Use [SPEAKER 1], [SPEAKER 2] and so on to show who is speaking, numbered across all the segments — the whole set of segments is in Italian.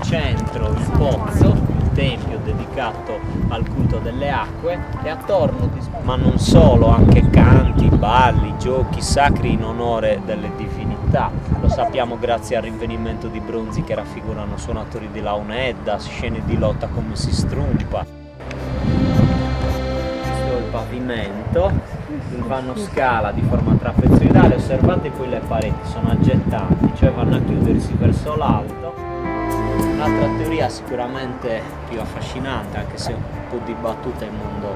[SPEAKER 1] Centro il pozzo, il tempio dedicato al culto delle acque, e attorno, ma non solo, anche canti, balli, giochi sacri in onore delle divinità. Lo sappiamo grazie al rinvenimento di bronzi che raffigurano suonatori di launedda, scene di lotta come si strumpa. Questo è il pavimento, il vano scala di forma trapezoidale. Osservate poi le pareti, sono aggettanti, cioè vanno a chiudersi verso l'alto. Un'altra teoria sicuramente più affascinante, anche se un po' dibattuta in mondo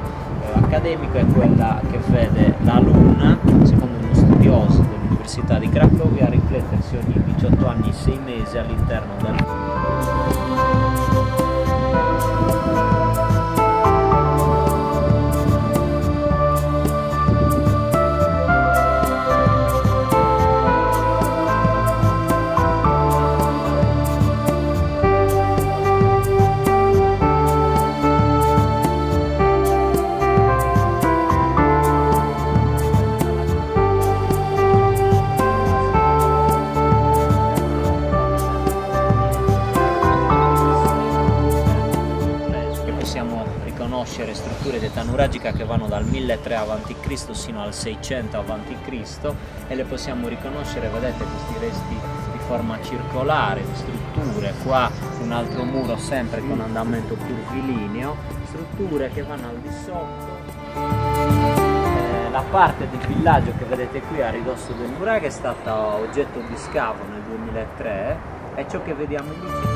[SPEAKER 1] accademico, è quella che vede la Luna, secondo uno studioso dell'Università di Cracovia, riflettersi ogni 18 anni e 6 mesi all'interno del riconoscere strutture di età nuragica che vanno dal 1300 a.C. sino al 600 a.C. e le possiamo riconoscere, vedete, questi resti di forma circolare, di strutture, qua un altro muro sempre con andamento curvilineo, strutture che vanno al di sotto. La parte del villaggio che vedete qui a ridosso del nuraghe è stata oggetto di scavo nel 2003 e ciò che vediamo lì.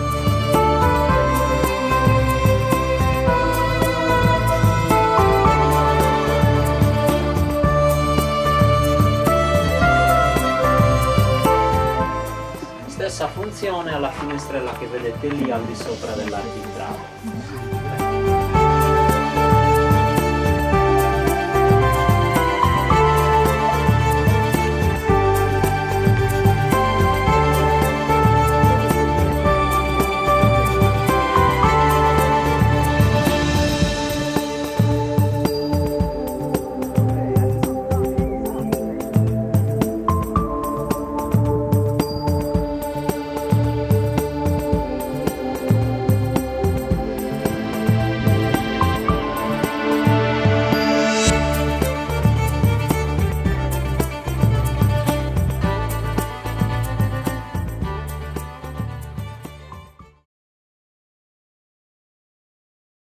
[SPEAKER 1] Stessa funzione alla finestrella che vedete lì al di sopra dell'architrave.